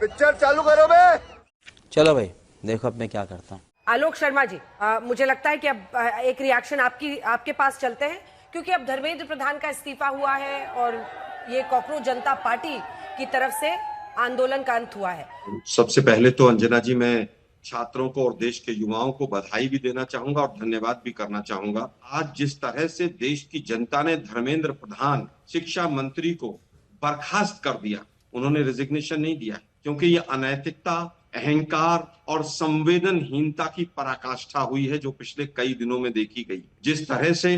Picture चालू करो बे। चलो भाई देखो अब मैं क्या करता हूँ। आलोक शर्मा जी, मुझे लगता है कि अब एक रिएक्शन आपके पास चलते हैं, क्योंकि अब धर्मेंद्र प्रधान का इस्तीफा हुआ है और ये कॉकरोच जनता पार्टी की तरफ से आंदोलन का अंत हुआ है। सबसे पहले तो अंजना जी, मैं छात्रों को और देश के युवाओं को बधाई भी देना चाहूंगा और धन्यवाद भी करना चाहूंगा। आज जिस तरह से देश की जनता ने धर्मेंद्र प्रधान शिक्षा मंत्री को बर्खास्त कर दिया, उन्होंने रेजिग्नेशन नहीं दिया, क्योंकि ये अनैतिकता, अहंकार और संवेदनहीनता की पराकाष्ठा हुई है जो पिछले कई दिनों में देखी गई। जिस तरह से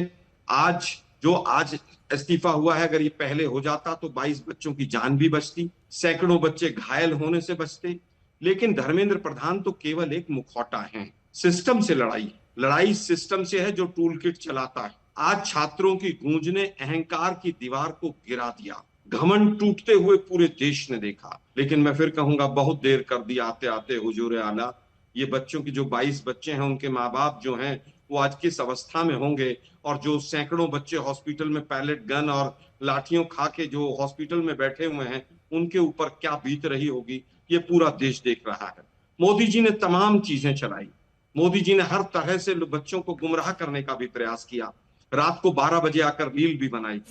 आज इस्तीफा हुआ है, अगर ये पहले हो जाता तो 22 बच्चों की जान भी बचती, सैकड़ों बच्चे घायल होने से बचते। लेकिन धर्मेंद्र प्रधान तो केवल एक मुखौटा है। सिस्टम से लड़ाई सिस्टम से है जो टूल किट चलाता है। आज छात्रों की गूंज ने अहंकार की दीवार को गिरा दिया, घमंड टूटते हुए पूरे देश ने देखा। लेकिन मैं फिर कहूंगा, बहुत देर कर दी आते आते हुजूर आला। ये बच्चों की जो 22 बच्चे हैं, उनके माँ बाप जो हैं वो आज किस अवस्था में होंगे, और जो सैकड़ों बच्चे हॉस्पिटल में पैलेट गन और लाठियों खा के जो हॉस्पिटल में बैठे हुए हैं, उनके ऊपर क्या बीत रही होगी, ये पूरा देश देख रहा है। मोदी जी ने तमाम चीजें चलाई। मोदी जी ने हर तरह से बच्चों को गुमराह करने का भी प्रयास किया। रात को 12 बजे आकर रील भी बनाई।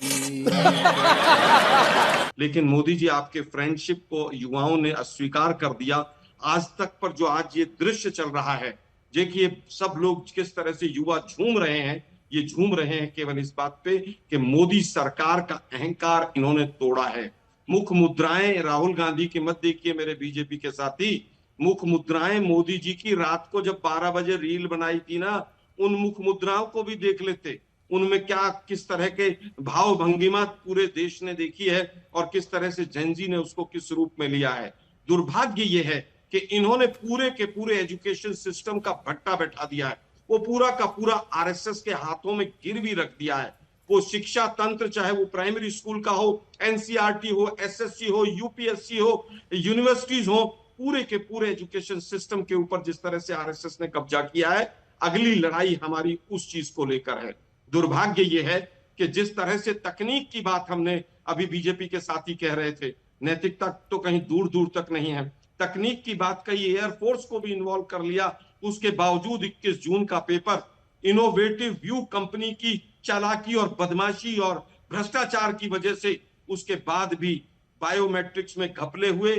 लेकिन मोदी जी, आपके फ्रेंडशिप को युवाओं ने अस्वीकार कर दिया। आज तक पर जो आज ये दृश्य चल रहा है, देखिए सब लोग किस तरह से युवा झूम रहे हैं। ये झूम रहे हैं केवल इस बात पे कि मोदी सरकार का अहंकार इन्होंने तोड़ा है। मुख मुद्राएं राहुल गांधी की मत देखिए मेरे बीजेपी के साथी। मुख मुद्राएं मोदी जी की रात को जब 12 बजे रील बनाई थी ना, उन मुख मुद्राओं को भी देख लेते। उनमें क्या किस तरह के भाव भंगिमा पूरे देश ने देखी है और किस तरह से जेनजी ने उसको किस रूप में लिया है। दुर्भाग्य ये है कि इन्होंने पूरे के पूरे एजुकेशन सिस्टम का भट्टा बैठा दिया है। वो पूरा का पूरा आरएसएस के हाथों में गिरवी रख दिया है। वो शिक्षा तंत्र, चाहे वो प्राइमरी स्कूल का हो, एनसीईआरटी हो, एसएससी हो, यूपीएससी हो, यूनिवर्सिटीज हो, पूरे के पूरे एजुकेशन सिस्टम के ऊपर जिस तरह से आरएसएस ने कब्जा किया है, अगली लड़ाई हमारी उस चीज को लेकर है। दुर्भाग्य ये है कि जिस तरह से तकनीक की बात हमने अभी बीजेपी के साथी कह रहे थे, नैतिकता तो कहीं दूर दूर तक नहीं है। तकनीक की बात कही, एयरफोर्स को भी इन्वॉल्व कर लिया। उसके बावजूद 21 जून का पेपर इनोवेटिव व्यू कंपनी की चालाकी और बदमाशी और भ्रष्टाचार की वजह से उसके बाद भी बायोमेट्रिक्स में घपले हुए।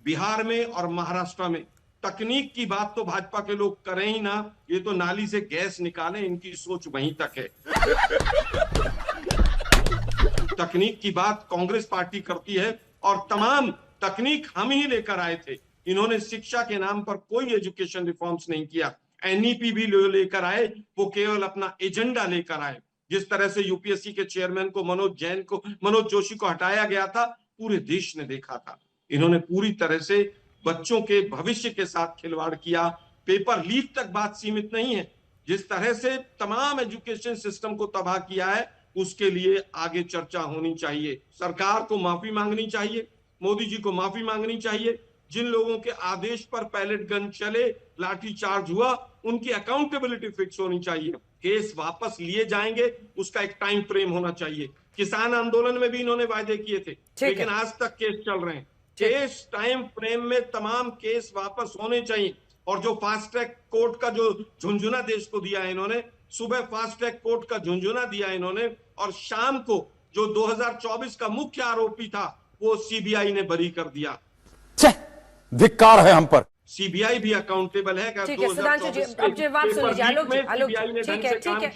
बिहार में और महाराष्ट्र में तकनीक की बात तो भाजपा के लोग करें ही ना, ये तो नाली से गैस निकालें, इनकी सोच वहीं तक है। तकनीक की बात कांग्रेस पार्टी करती है और तमाम तकनीक हम ही लेकर आए थे। इन्होंने शिक्षा के नाम पर कोई एजुकेशन रिफॉर्म्स नहीं किया। एनईपी भी लेकर आए, वो केवल अपना एजेंडा लेकर आए। जिस तरह से यूपीएससी के चेयरमैन को मनोज जोशी को हटाया गया था, पूरे देश ने देखा था। इन्होंने पूरी तरह से बच्चों के भविष्य के साथ खिलवाड़ किया। पेपर लीक तक बात सीमित नहीं है, जिस तरह से तमाम एजुकेशन सिस्टम को तबाह किया है, उसके लिए आगे चर्चा होनी चाहिए। सरकार को माफी मांगनी चाहिए, मोदी जी को माफी मांगनी चाहिए। जिन लोगों के आदेश पर पैलेट गन चले, लाठी चार्ज हुआ, उनकी अकाउंटेबिलिटी फिक्स होनी चाहिए। केस वापस लिए जाएंगे, उसका एक टाइम फ्रेम होना चाहिए। किसान आंदोलन में भी इन्होंने वायदे किए थे, लेकिन आज तक केस चल रहे हैं। केस टाइम फ्रेम में तमाम केस वापस होने चाहिए। और जो फास्ट ट्रैक कोर्ट का जो झुंझुना देश को दिया है इन्होंने, सुबह फास्ट ट्रैक कोर्ट का झुंझुना दिया इन्होंने, और शाम को जो 2024 का मुख्य आरोपी था वो सीबीआई ने बरी कर दिया। धिक्कार है हम पर। सीबीआई भी अकाउंटेबल है। ठीक है सुधांशु जी, अब जवाब सुन लीजिए। आलोक ठीक है,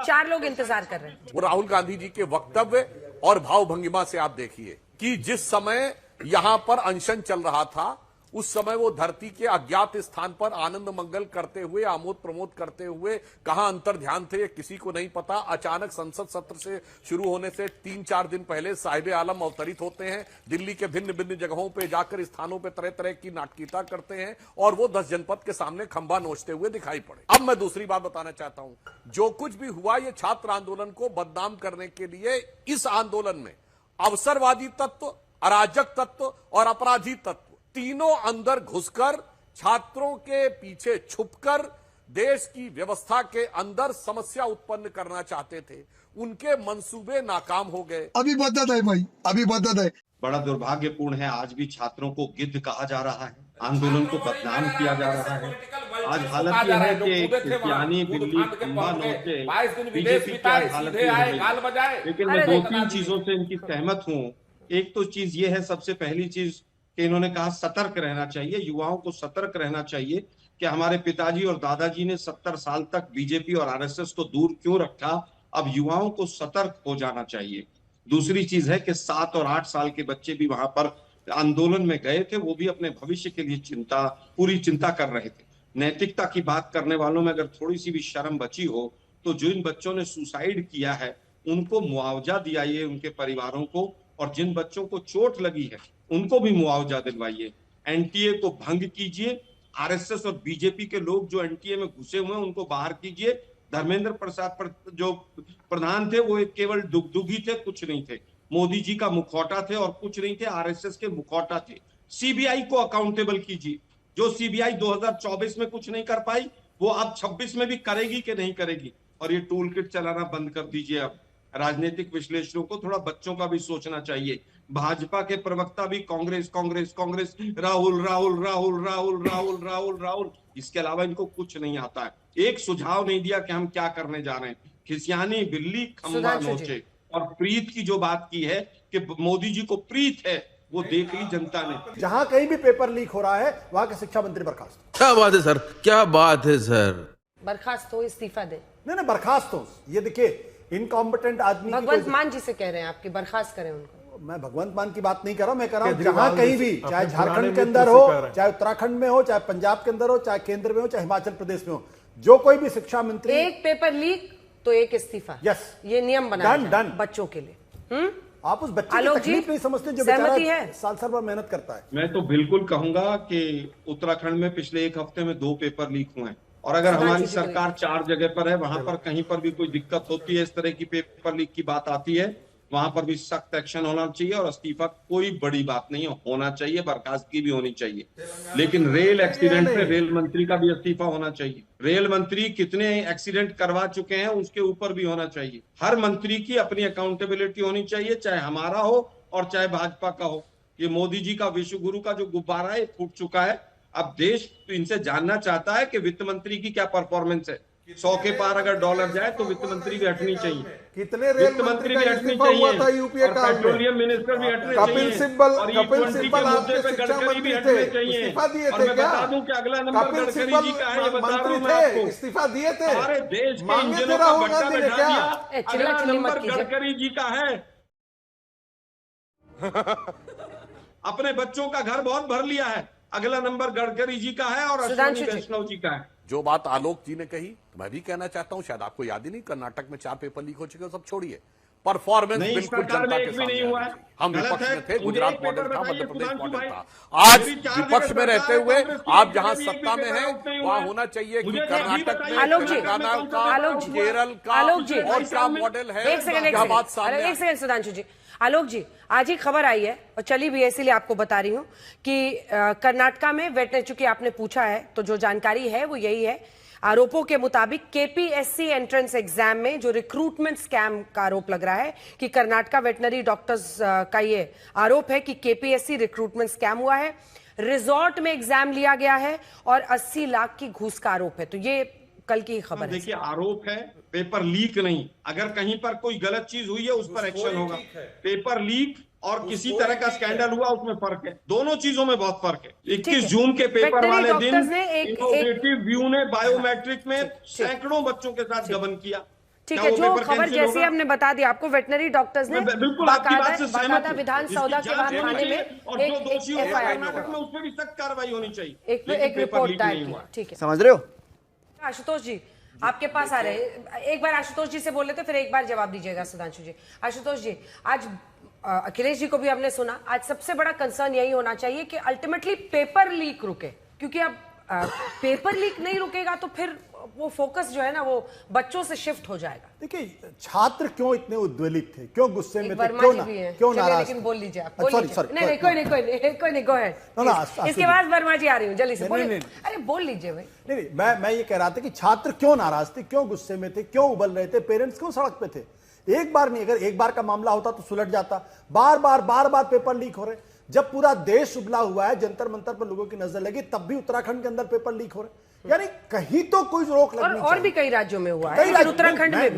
4 लोग इंतजार कर रहे हैं। वो राहुल गांधी जी के वक्तव्य और भाव भंगिमा से आप देखिए कि जिस समय यहां पर अनशन चल रहा था, उस समय वो धरती के अज्ञात स्थान पर आनंद मंगल करते हुए, आमोद प्रमोद करते हुए कहां अंतर ध्यान थे किसी को नहीं पता। अचानक संसद सत्र से शुरू होने से 3-4 दिन पहले साहिब आलम अवतरित होते हैं, दिल्ली के भिन्न भिन्न जगहों पे जाकर स्थानों पे तरह तरह की नाटकीयता करते हैं और वो 10 जनपद के सामने खंबा नोचते हुए दिखाई पड़े। अब मैं दूसरी बात बताना चाहता हूं, जो कुछ भी हुआ ये छात्र आंदोलन को बदनाम करने के लिए, इस आंदोलन में अवसरवादी तत्व, अराजक तत्व और अपराधी तत्व तीनों अंदर घुसकर छात्रों के पीछे छुपकर देश की व्यवस्था के अंदर समस्या उत्पन्न करना चाहते थे। उनके मंसूबे नाकाम हो गए। अभी बदत है भाई, अभी बदत है। बड़ा दुर्भाग्यपूर्ण है, आज भी छात्रों को गिद्ध कहा जा रहा है, आंदोलन को बदनाम किया जा रहा है। आज हालत यह है कि क्रिश्चियानी, दिल्ली, खंबा नौचे बीजेपी की आज हालत यह है। लेकिन मैं दो तीन चीजों से इनकी सहमत हूँ। एक तो चीज ये है, सबसे पहली चीज कि इन्होंने कहा सतर्क रहना चाहिए, युवाओं को सतर्क रहना चाहिए कि हमारे पिताजी और दादाजी ने 70 साल तक बीजेपी और आरएसएस को दूर क्यों रखा, अब युवाओं को सतर्क हो जाना चाहिए। दूसरी चीज है कि 7 और 8 साल के बच्चे भी वहां पर आंदोलन में गए थे, वो भी अपने भविष्य के लिए पूरी चिंता कर रहे थे। नैतिकता की बात करने वालों में अगर थोड़ी सी भी शर्म बची हो तो जो इन बच्चों ने सुसाइड किया है उनको मुआवजा दिलाइए, उनके परिवारों को, और जिन बच्चों को चोट लगी है उनको भी मुआवजा दिलवाइए। एनटीए को भंग कीजिए, आरएसएस और बीजेपी के लोग जो एनटीए में घुसे हुए हैं उनको बाहर कीजिए। धर्मेंद्र प्रसाद जो प्रधान थे वो केवल दुगदुगी थे, कुछ नहीं थे। मोदी जी का मुखौटा थे और कुछ नहीं थे, आरएसएस के मुखौटा थे। सीबीआई को अकाउंटेबल कीजिए, जो सीबीआई 2024 में कुछ नहीं कर पाई वो अब 26 में भी करेगी कि नहीं करेगी। और ये टूल किट चलाना बंद कर दीजिए। अब राजनीतिक विश्लेषकों को थोड़ा बच्चों का भी सोचना चाहिए। भाजपा के प्रवक्ता भी कांग्रेस कांग्रेस कांग्रेस, राहुल राहुल राहुल राहुल राहुल राहुल राहुल, इसके अलावा इनको कुछ नहीं आता है। एक सुझाव नहीं दिया कि हम क्या करने जा रहे हैं। खिसियानी, बिल्ली, खंबा नोचे। और प्रीत की जो बात की है कि मोदी जी को प्रीत है, वो देख ली जनता ने। जहां कहीं भी पेपर लीक हो रहा है वहां के शिक्षा मंत्री बर्खास्त। क्या बात है सर, क्या बात है सर। बर्खास्त हो, इस्तीफा दे। नहीं बर्खास्त हो। ये देखिए इनकॉम्पिटेंट आदमी, भगवंत मान जी से कह रहे हैं आपकी बर्खास्त करें उनको। मैं भगवंत मान की बात नहीं कर रहा हूं, मैं कह रहा हूं जहां कहीं भी, चाहे झारखंड के अंदर हो, चाहे उत्तराखंड में हो, चाहे पंजाब के अंदर हो, चाहे केंद्र में हो, चाहे हिमाचल प्रदेश में हो, जो कोई भी शिक्षा मंत्री, एक पेपर लीक तो एक इस्तीफा। यस, ये नियम बना डन बच्चों के लिए। आप उस बच्चे की तकलीफ नहीं समझते जो बेचारा साल साल भर मेहनत करता है। मैं तो बिल्कुल कहूंगा कि उत्तराखंड में पिछले एक हफ्ते में 2 पेपर लीक हुए हैं, और अगर हमारी सरकार 4 जगह पर है, वहां पर कहीं पर भी कोई दिक्कत होती है, इस तरह की पेपर लीक की बात आती है, वहां पर भी सख्त एक्शन होना चाहिए। और इस्तीफा कोई बड़ी बात नहीं है, होना चाहिए, बर्खास्तगी भी होनी चाहिए। लेकिन रेल एक्सीडेंट में रेल मंत्री का भी इस्तीफा होना चाहिए। रेल मंत्री कितने एक्सीडेंट करवा चुके हैं उसके ऊपर भी होना चाहिए। हर मंत्री की अपनी अकाउंटेबिलिटी होनी चाहिए, चाहे हमारा हो और चाहे भाजपा का हो। ये मोदी जी का विश्व गुरु का जो गुब्बारा है फूट चुका है। अब देश इनसे जानना चाहता है कि वित्त मंत्री की क्या परफॉर्मेंस है। 100 के पार अगर डॉलर जाए तो वित्त मंत्री भी हटनी चाहिए, कितने वित्त मंत्री भी हटनी चाहिए, यूपीए और पेट्रोलियम मिनिस्टर भी हटने चाहिए, कपिल सिब्बल और E20 के मुद्दे पे गडकरी भी हटने चाहिए। और मैं बता दूं कि अगला नंबर गडकरी जी का है, ये बता रहा हूं मैं आपको। इस्तीफा दिए थे, सारे देश के इंजनों का भट्टा बैठा दिया। अगला नंबर गडकरी जी का है। अपने बच्चों का घर बहुत भर लिया है, अगला नंबर गडकरी जी का है और अश्विनी वैष्णव जी का है। जो बात आलोक जी ने कही तो मैं भी कहना चाहता हूं, शायद आपको याद ही नहीं, कर्नाटक में 4 पेपर लीक हो चुके हैं, सब छोड़िए। परफॉर्मेंस बिल्कुल जनता के सामने हुआ है। हम विपक्ष में थे, गुजरात मॉडल था, मध्य प्रदेश मॉडल था। आज विपक्ष में रहते हुए आप जहां सत्ता में हैं वहां होना चाहिए कि कर्नाटक में, तेलंगाना का, केरल का और क्या मॉडल है, क्या बात सामने। एक सेकंड सुधांशु जी, आलोक जी, आज ही खबर आई है और चली भी है, इसीलिए आपको बता रही हूं कि कर्नाटका में वेटनरी, चूंकि आपने पूछा है तो जो जानकारी है वो यही है। आरोपों के मुताबिक केपीएससी एंट्रेंस एग्जाम में जो रिक्रूटमेंट स्कैम का आरोप लग रहा है कि कर्नाटका वेटनरी डॉक्टर्स का ये आरोप है कि केपीएससी रिक्रूटमेंट स्कैम हुआ है, रिजॉर्ट में एग्जाम लिया गया है और 80 लाख की घूस का आरोप है। तो ये कल की खबर है। देखिए, आरोप है, पेपर लीक नहीं। अगर कहीं पर कोई गलत चीज हुई है उस पर एक्शन होगा। पेपर लीक और किसी तरह का स्कैंडल हुआ उसमें फर्क है, दोनों चीजों में बहुत फर्क है। 21 जून के पेपर वाले दिन इनोवेटिव व्यू ने बायोमेट्रिक में सैकड़ों बच्चों के साथ गबन किया। ठीक है, जो खबर जैसी हमने बता दी आपको, वेटनरी डॉक्टर्स ने बिल्कुल आपकी बात से सहमत हूं। विधान सौदा के बाद थाने में और जो दोषी होगा कर्नाटक में उस पर भी सख्त कार्रवाई होनी चाहिए। एक रिपोर्ट दायर की। ठीक है, समझ रहे हो। आशुतोष जी आपके पास आ रहे हैं, एक बार आशुतोष जी से बोल लेते, फिर एक बार जवाब दीजिएगा सुधांशु जी। आशुतोष जी, आज अखिलेश जी को भी हमने सुना, आज सबसे बड़ा कंसर्न यही होना चाहिए कि अल्टीमेटली पेपर लीक रुके, क्योंकि अब पेपर लीक नहीं रुकेगा तो फिर वो फोकस जो है ना वो बच्चों से शिफ्ट हो जाएगा। देखिए, छात्र क्यों इतने उद्वेलित थे, क्यों गुस्से में थे, क्यों नाराज, लेकिन बोल लीजिए आप। नहीं, कोई नहीं, गो अहेड। इसके बाद वर्मा जी आ रही हूँ, जल्दी से बोलिए। अरे बोल लीजिए भाई। नहीं, मैं ये कह रहा था कि छात्र क्यों नाराज थे, क्यों गुस्से में थे, क्यों उबल रहे थे, पेरेंट्स क्यों सड़क पे थे। एक बार नहीं, अगर एक बार का मामला होता तो सुलझ जाता। बार बार पेपर लीक हो रहे। जब पूरा देश उबला हुआ है, जंतर मंतर पर लोगों की नजर लगी, तब भी उत्तराखंड के अंदर पेपर लीक हो रहे। यानी कहीं तो कोई रोक लगनी और भी कई राज्यों में हुआ है, लेकिन उत्तराखंड में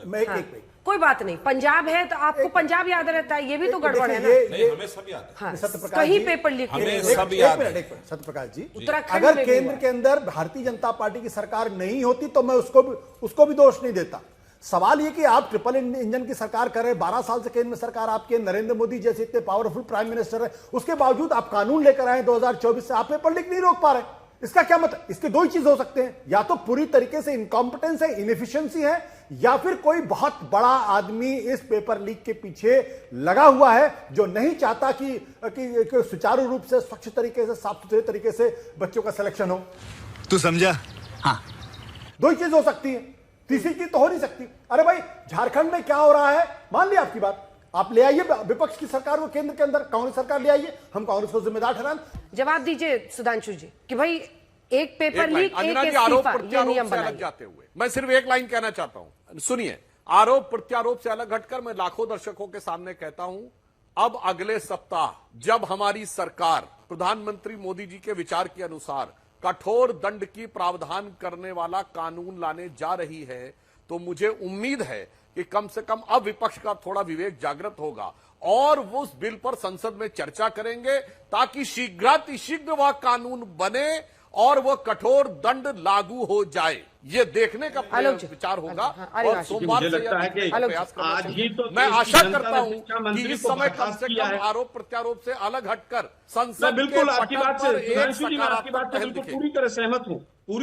मैं एक कोई बात नहीं। पंजाब है तो आपको पंजाब याद रहता है, ये भी तो गड़बड़ है ना। ये हमें सब याद है। हाँ, सत्यप्रकाश कहीं जी, पेपर लीक हमें हुए। सब याद है। सत्यप्रकाश जी, उत्तराखंड अगर में भी केंद्र हुआ। के अंदर भारतीय जनता पार्टी की सरकार नहीं होती तो मैं उसको भी दोष नहीं देता। सवाल ये कि आप ट्रिपल इंजन की सरकार कर रहे हैं, 12 साल से केंद्र में सरकार आपकी है, नरेंद्र मोदी जैसे इतने पावरफुल प्राइम मिनिस्टर है, उसके बावजूद आप कानून लेकर आए 2024 से, आप पेपर लीक नहीं रोक पा रहे। इसका क्या मतलब? इसके दो ही चीज हो सकते हैं, या तो पूरी तरीके से इनकॉम्पिटेंस है, इनएफिशिएंसी है, या फिर कोई बहुत बड़ा आदमी इस पेपर लीक के पीछे लगा हुआ है जो नहीं चाहता कि सुचारू रूप से, स्वच्छ तरीके से, साफ सुथरे तरीके से बच्चों का सिलेक्शन हो। तू समझा? हाँ। दो ही चीज हो सकती है, तीसरी चीज तो हो नहीं सकती। अरे भाई, झारखंड में क्या हो रहा है, मान लिया आपकी बात, आप ले आइए विपक्ष की सरकार को, केंद्र के अंदर कांग्रेस सरकार ले आइए, हम कांग्रेस को जिम्मेदार ठहराएं। जवाब दीजिए सुधांशु जी कि भाई एक पेपर लीक, एक आरोप इस्तीफा, ये प्रत्यारोप नियम से अलग बनाइए। जाते हुए मैं सिर्फ एक लाइन कहना चाहता हूं, सुनिए। आरोप प्रत्यारोप से अलग हटकर मैं लाखों दर्शकों के सामने कहता हूं, अब अगले सप्ताह जब हमारी सरकार प्रधानमंत्री मोदी जी के विचार के अनुसार कठोर दंड की प्रावधान करने वाला कानून लाने जा रही है, तो मुझे उम्मीद है कि कम से कम अब विपक्ष का थोड़ा विवेक जागृत होगा और वो उस बिल पर संसद में चर्चा करेंगे, ताकि शीघ्रातिशीघ्र वह कानून बने और वह कठोर दंड लागू हो जाए। ये देखने का विचार होगा। और सोमवार से प्रयास आज ही तो मैं आशा करता हूं कि इस समय कम से कम आरोप प्रत्यारोप से अलग हटकर संसद बिल्कुल के आपकी बात पटल पर से एक आपकी बात से पहल बिल्कुल दिखे। पूरी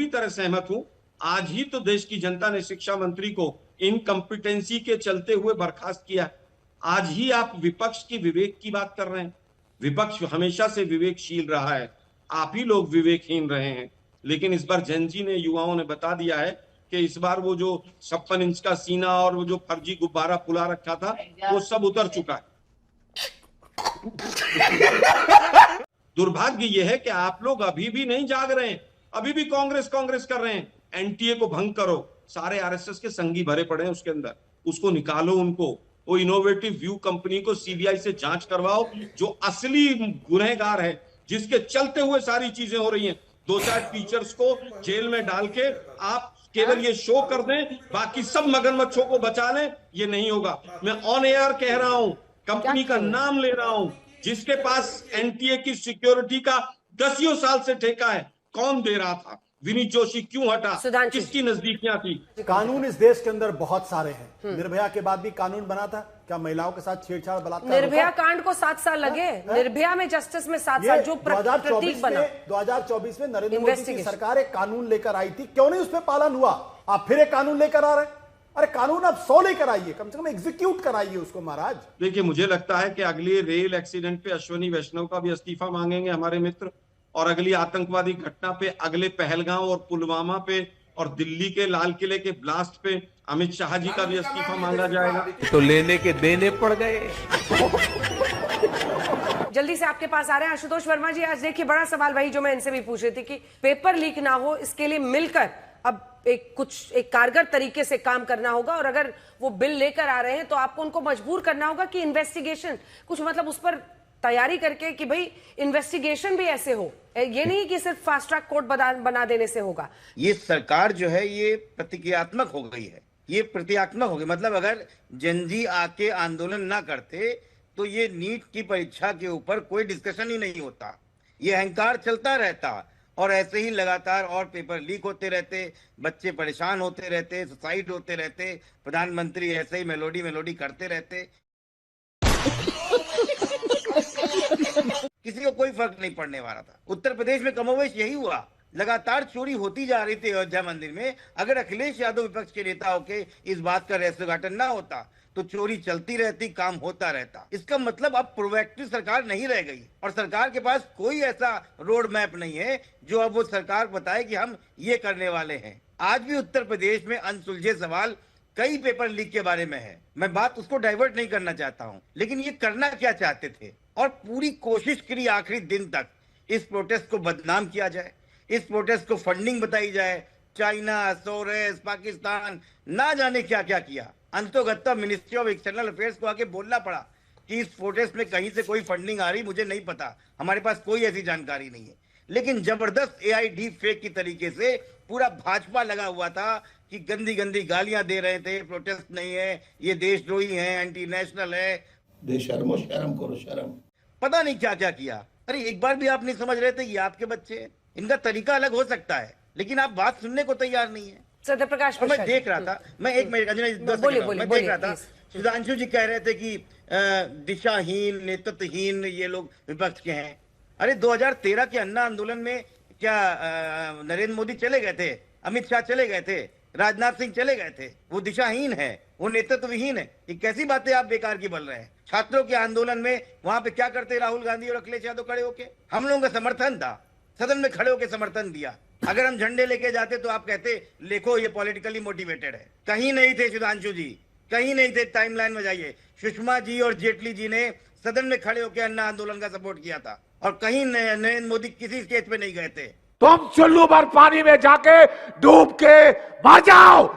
तरह सहमत हूं। आज ही तो देश की जनता ने शिक्षा मंत्री को इनकम्पिटेंसी के चलते हुए बर्खास्त किया। आज ही आप विपक्ष की विवेक की बात कर रहे हैं। विपक्ष हमेशा से विवेकशील रहा है, आप ही लोग विवेकहीन रहे हैं। लेकिन इस बार जनजी ने, युवाओं ने बता दिया है कि इस बार वो जो 56 इंच का सीना और वो जो फर्जी गुब्बारा फुला रखा था, वो सब उतर चुका है। दुर्भाग्य यह है कि आप लोग अभी भी नहीं जाग रहे हैं, अभी भी कांग्रेस कर रहे हैं। एनटीए को भंग करो, सारे आरएसएस के संगी भरे पड़े हैं उसके अंदर, उसको निकालो उनको। वो इनोवेटिव व्यू कंपनी को सीबीआई से जांच करवाओ, जो असली गुनहगार है, जिसके चलते हुए सारी चीजें हो रही हैं। 2-4 टीचर्स को जेल में डाल के आप केवल ये शो कर दें, बाकी सब मगरमच्छों को बचा लें, ये नहीं होगा। मैं ऑन एयर कह रहा हूं, कंपनी का नाम ले रहा हूं, जिसके पास एनटीए की सिक्योरिटी का 10 साल से ठेका है, कौन दे रहा था? विनीत जोशी क्यों हटा? किसकी नजदीकियां थी? कानून इस देश के अंदर बहुत सारे हैं। निर्भया के बाद भी कानून बना था, क्या महिलाओं के साथ छेड़छाड़, बलात्कार? निर्भया कांड को 7 साल लगे, निर्भया में जस्टिस में 7 साल, जो प्रतीक बना। 2024 में नरेंद्र मोदी की सरकार एक कानून लेकर आई थी, क्यों नहीं उस पर पालन हुआ? आप फिर एक कानून लेकर आ रहे हैं। अरे कानून आप 100 लेकर आइए, कम से कम एग्जीक्यूट कराइए उसको महाराज। देखिए, मुझे लगता है कि अगले रेल एक्सीडेंट पे अश्वनी वैष्णव का भी इस्तीफा मांगेंगे हमारे मित्र, और अगली आतंकवादी घटना पे, अगले पहलगांव और पुलवामा पे और दिल्ली के लाल किले के ब्लास्ट पे अमित शाह जी का भी इस्तीफा मांगा जाएगा। तो लेने के देने पड़ गए। जल्दी से आपके पास आ रहे हैं आशुतोष वर्मा जी। आज देखिए, बड़ा सवाल वही जो मैं इनसे भी पूछ रही थी कि पेपर लीक ना हो, इसके लिए मिलकर अब एक कारगर तरीके से काम करना होगा। और अगर वो बिल लेकर आ रहे हैं तो आपको उनको मजबूर करना होगा कि इन्वेस्टिगेशन कुछ, मतलब उस पर तैयारी करके कि भाई इन्वेस्टिगेशन भी ऐसे हो, ये नहीं कि सिर्फ फास्ट ट्रैक कोर्ट बना देने से होगा। ये सरकार जो है ये प्रतिक्रियात्मक हो गई है, ये प्रतीकात्मक हो गई। मतलब अगर जनजी आके आंदोलन ना करते तो ये नीट की परीक्षा के ऊपर कोई डिस्कशन ही नहीं होता, ये अहंकार चलता रहता और ऐसे ही लगातार और पेपर लीक होते रहते, बच्चे परेशान होते रहते, सुसाइड होते रहते, प्रधानमंत्री ऐसे ही मेलोडी करते रहते। किसी को कोई फर्क नहीं पड़ने वाला था। उत्तर प्रदेश में कमोवेश यही हुआ, लगातार चोरी होती जा रही थी अयोध्या मंदिर में। अगर अखिलेश यादव विपक्ष के नेता होके इस बात का रहस्योद्घाटन ना होता तो चोरी चलती रहती, काम होता रहता। इसका मतलब अब प्रोएक्टिव सरकार नहीं रह गई और सरकार के पास कोई ऐसा रोड मैप नहीं है जो अब वो सरकार बताए कि हम ये करने वाले हैं। आज भी उत्तर प्रदेश में अनसुलझे सवाल कई पेपर लीक के बारे में है। मैं बात उसको डाइवर्ट नहीं करना चाहता हूं, लेकिन ये करना क्या चाहते थे और पूरी कोशिश करी आखिरी दिन तक इस प्रोटेस्ट को बदनाम किया जाए, इस प्रोटेस्ट को फंडिंग बताई जाए, चाइना, सोरेस, पाकिस्तान, ना जाने क्या क्या किया। अंतोगत्ता मिनिस्ट्री ऑफ एक्सटर्नल अफेयर्स को आके बोलना पड़ा कि इस प्रोटेस्ट में कहीं से कोई फंडिंग आ रही, मुझे नहीं पता, हमारे पास कोई ऐसी जानकारी नहीं है। लेकिन जबरदस्त एआई डीप फेक की तरीके से पूरा भाजपा लगा हुआ था कि गंदी गंदी गालियां दे रहे थे, प्रोटेस्ट नहीं है, ये देशद्रोही है, एंटी नेशनल है। बेशर्मो शर्म करो शर्म। पता नहीं क्या क्या किया। अरे एक बार भी आप नहीं समझ रहे थे ये आपके बच्चे हैं, इनका तरीका अलग हो सकता है, लेकिन आप बात सुनने को तैयार नहीं है। सत्य प्रकाश और मैं देख रहा था, मैं एक मिनट अंजना, मैं देख रहा था, सुधांशु जी कह रहे थे कि दिशाहीन, नेतृत्वहीन ये लोग विपक्ष के हैं। अरे 2013 के अन्ना आंदोलन में क्या नरेंद्र मोदी चले गए थे, अमित शाह चले गए थे, राजनाथ सिंह चले गए थे? वो दिशाहीन है, वो नेतृत्वहीन है? ये कैसी बातें आप बेकार की बोल रहे हैं? छात्रों के आंदोलन में वहां पे क्या करते राहुल गांधी और अखिलेश यादव खड़े होके? हम लोगों का समर्थन था, सदन में खड़े होकर समर्थन दिया। अगर हम झंडे लेके जाते तो आप कहते देखो ये पॉलिटिकली मोटिवेटेड है। कहीं नहीं थे सुधांशु जी, कहीं नहीं थे। टाइमलाइन में जाइए, सुषमा जी और जेटली जी ने सदन में खड़े होकर अन्ना आंदोलन का सपोर्ट किया था, और कहीं नरेंद्र मोदी किसी स्टेज पे नहीं गए थे। तुम चुल्लू भर पानी में जाके डूब के मर जाओ।